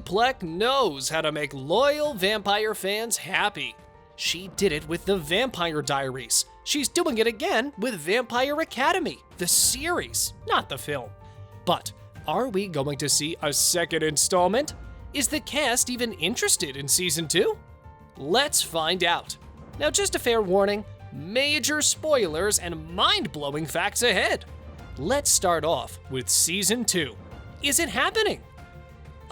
Plec knows how to make loyal vampire fans happy. She did it with The Vampire Diaries. She's doing it again with Vampire Academy, the series, not the film. But are we going to see a second installment? Is the cast even interested in season 2? Let's find out. Now, just a fair warning, major spoilers and mind-blowing facts ahead. Let's start off with season 2. Is it happening?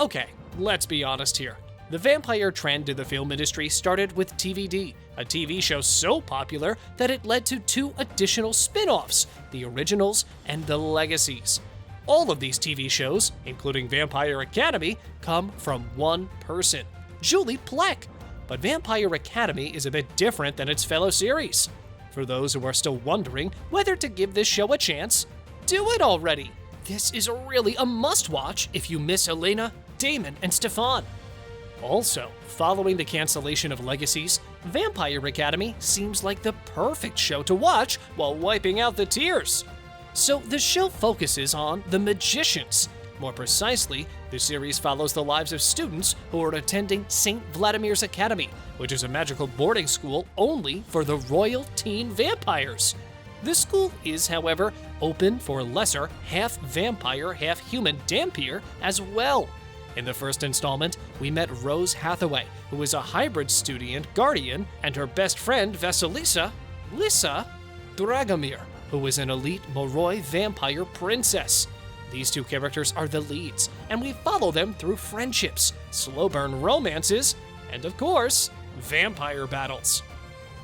Okay, let's be honest here. The vampire trend in the film industry started with TVD, a TV show so popular that it led to 2 additional spin-offs, the originals and the legacies. All of these TV shows, including Vampire Academy, come from one person, Julie Plec. But Vampire Academy is a bit different than its fellow series. For those who are still wondering whether to give this show a chance, do it already. This is really a must-watch if you miss Elena, Damon, and Stefan. Also, following the cancellation of Legacies, Vampire Academy seems like the perfect show to watch while wiping out the tears. So the show focuses on the magicians. More precisely, the series follows the lives of students who are attending St. Vladimir's Academy, which is a magical boarding school only for the royal teen vampires. The school is, however, open for lesser half-vampire, half-human Dhampir as well. In the first installment, we met Rose Hathaway, who is a hybrid student guardian, and her best friend Vasilisa, Lissa Dragomir, who is an elite Moroi vampire princess. These 2 characters are the leads, and we follow them through friendships, slow-burn romances, and of course, vampire battles.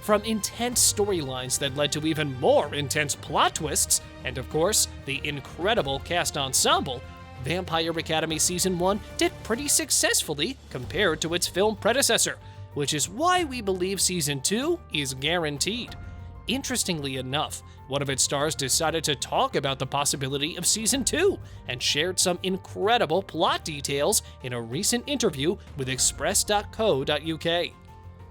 From intense storylines that led to even more intense plot twists, and of course, the incredible cast ensemble, Vampire Academy Season 1 did pretty successfully compared to its film predecessor, which is why we believe Season 2 is guaranteed. Interestingly enough, one of its stars decided to talk about the possibility of Season 2 and shared some incredible plot details in a recent interview with express.co.uk.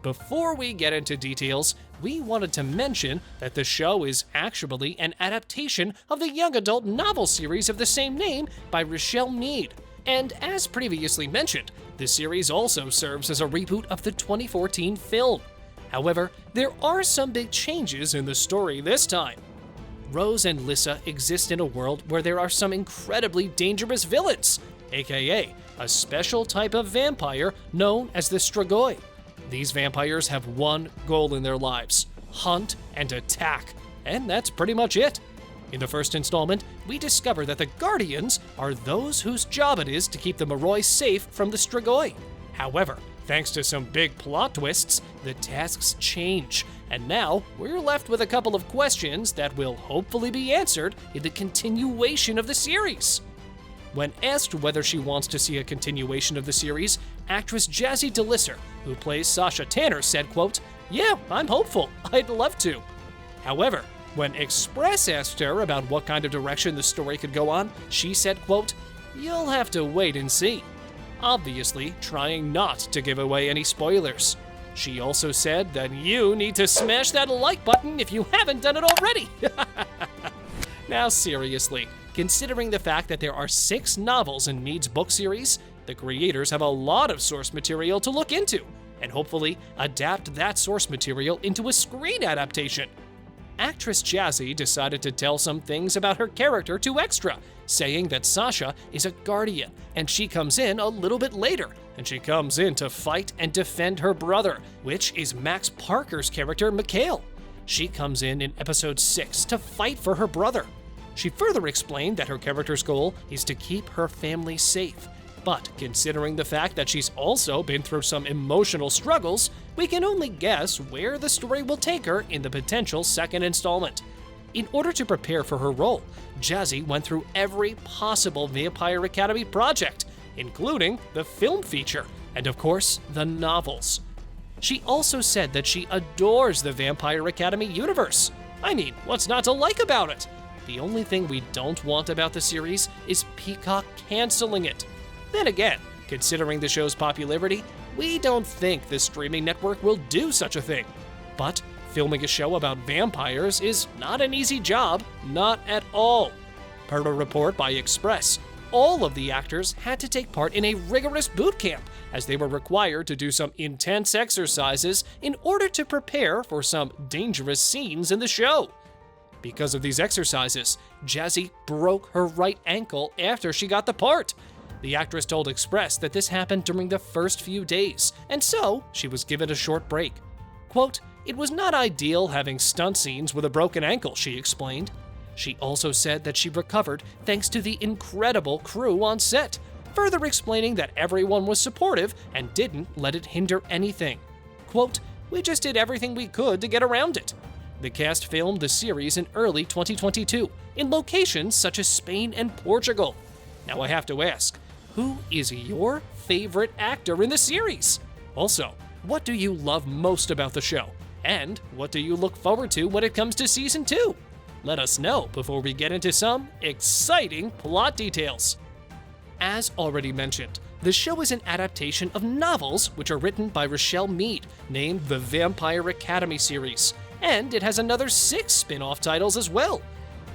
Before we get into details, we wanted to mention that the show is actually an adaptation of the young adult novel series of the same name by Rochelle Mead. And as previously mentioned, the series also serves as a reboot of the 2014 film. However, there are some big changes in the story this time. Rose and Lissa exist in a world where there are some incredibly dangerous villains, aka a special type of vampire known as the Strigoi. These vampires have one goal in their lives: hunt and attack, and that's pretty much it. In the first installment, we discover that the Guardians are those whose job it is to keep the Moroi safe from the Strigoi. However, thanks to some big plot twists, the tasks change, and now we're left with a couple of questions that will hopefully be answered in the continuation of the series. When asked whether she wants to see a continuation of the series, actress Jazzy DeLisser, who plays Sasha Tanner, said, quote, "Yeah, I'm hopeful. I'd love to." However, when Express asked her about what kind of direction the story could go on, she said, quote, "You'll have to wait and see." Obviously, trying not to give away any spoilers. She also said that you need to smash that like button if you haven't done it already. Now seriously, considering the fact that there are 6 novels in Mead's book series, the creators have a lot of source material to look into, and hopefully adapt that source material into a screen adaptation. Actress Jazzy decided to tell some things about her character to Extra, saying that Sasha is a guardian, and she comes in a little bit later, and she comes in to fight and defend her brother, which is Max Parker's character, Mikhail. She comes in episode 6 to fight for her brother. She further explained that her character's goal is to keep her family safe. But considering the fact that she's also been through some emotional struggles, we can only guess where the story will take her in the potential second installment. In order to prepare for her role, Jazzy went through every possible Vampire Academy project, including the film feature, and of course, the novels. She also said that she adores the Vampire Academy universe. I mean, what's not to like about it? The only thing we don't want about the series is Peacock canceling it. Then again, considering the show's popularity, we don't think the streaming network will do such a thing. But filming a show about vampires is not an easy job, not at all. Per a report by Express, all of the actors had to take part in a rigorous boot camp, as they were required to do some intense exercises in order to prepare for some dangerous scenes in the show. Because of these exercises, Jazzy broke her right ankle after she got the part. The actress told Express that this happened during the first few days, and so she was given a short break. Quote, "It was not ideal having stunt scenes with a broken ankle," she explained. She also said that she recovered thanks to the incredible crew on set, further explaining that everyone was supportive and didn't let it hinder anything. Quote, "We just did everything we could to get around it." The cast filmed the series in early 2022 in locations such as Spain and Portugal. Now I have to ask, who is your favorite actor in the series? Also, what do you love most about the show? And what do you look forward to when it comes to season 2? Let us know before we get into some exciting plot details. As already mentioned, the show is an adaptation of novels which are written by Rochelle Mead, named the Vampire Academy series, and it has another 6 spin-off titles as well.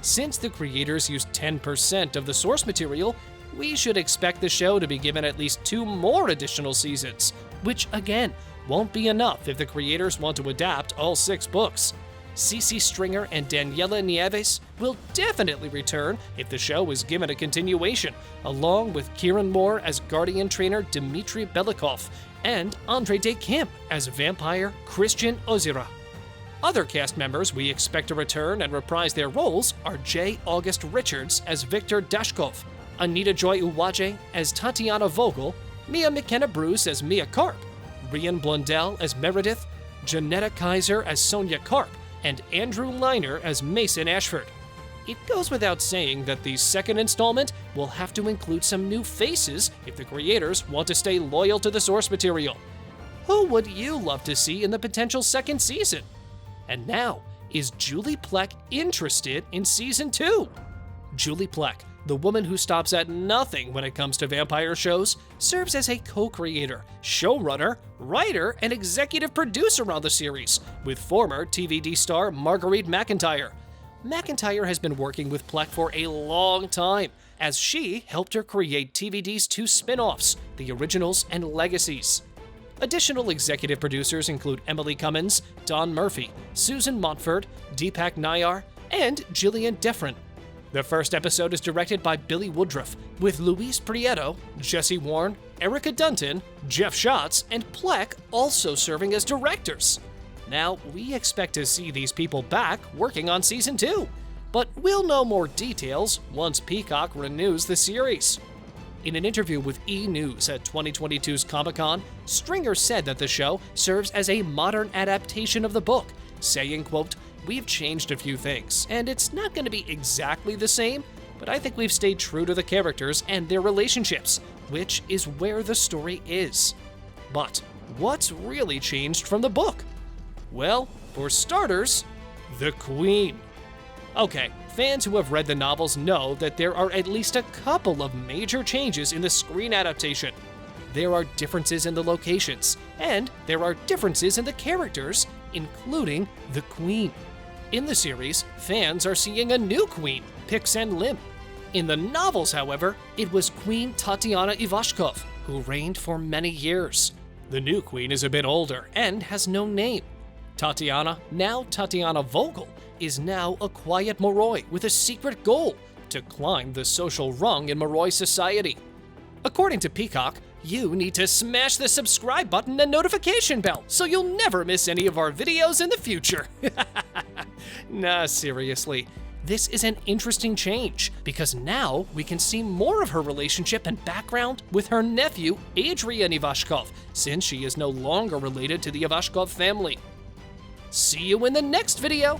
Since the creators used 10% of the source material, we should expect the show to be given at least 2 more additional seasons, which again, won't be enough if the creators want to adapt all 6 books. Cece Stringer and Daniela Nieves will definitely return if the show is given a continuation, along with Kieran Moore as Guardian trainer Dmitry Belikov and Andre Day Kim as vampire Christian Ozira. Other cast members we expect to return and reprise their roles are J. August Richards as Victor Dashkov, Anita Joy Uwaje as Tatiana Vogel, Mia McKenna Bruce as Mia Karp, Rian Blundell as Meredith, Janetta Kaiser as Sonia Karp, and Andrew Liner as Mason Ashford. It goes without saying that the second installment will have to include some new faces if the creators want to stay loyal to the source material. Who would you love to see in the potential second season? And now, is Julie Plec interested in season 2? Julie Plec, the woman who stops at nothing when it comes to vampire shows, serves as a co-creator, showrunner, writer, and executive producer on the series, with former TVD star Marguerite MacIntyre. MacIntyre has been working with Plec for a long time, as she helped her create TVD's 2 spin-offs, The Originals and Legacies. Additional executive producers include Emily Cummins, Don Murphy, Susan Montford, Deepak Nayar, and Gillian Defrin. The first episode is directed by Billy Woodruff, with Luis Prieto, Jesse Warren, Erica Dunton, Jeff Schatz, and Plec also serving as directors. Now, we expect to see these people back working on season 2, but we'll know more details once Peacock renews the series. In an interview with E! News at 2022's Comic-Con, Stringer said that the show serves as a modern adaptation of the book, saying, quote, "We've changed a few things, and it's not going to be exactly the same, but I think we've stayed true to the characters and their relationships, which is where the story is." But what's really changed from the book? Well, for starters, the Queen. Okay, fans who have read the novels know that there are at least a couple of major changes in the screen adaptation. There are differences in the locations, and there are differences in the characters, including the Queen. In the series, fans are seeing a new queen, Pixen Lim. In the novels, however, it was Queen Tatiana Ivashkov, who reigned for many years. The new queen is a bit older and has no name. Tatiana, now Tatiana Vogel, is now a quiet Moroi with a secret goal: to climb the social rung in Moroi society. According to Peacock, you need to smash the subscribe button and notification bell so you'll never miss any of our videos in the future. Nah, seriously. This is an interesting change because now we can see more of her relationship and background with her nephew, Adrian Ivashkov, since she is no longer related to the Ivashkov family. See you in the next video!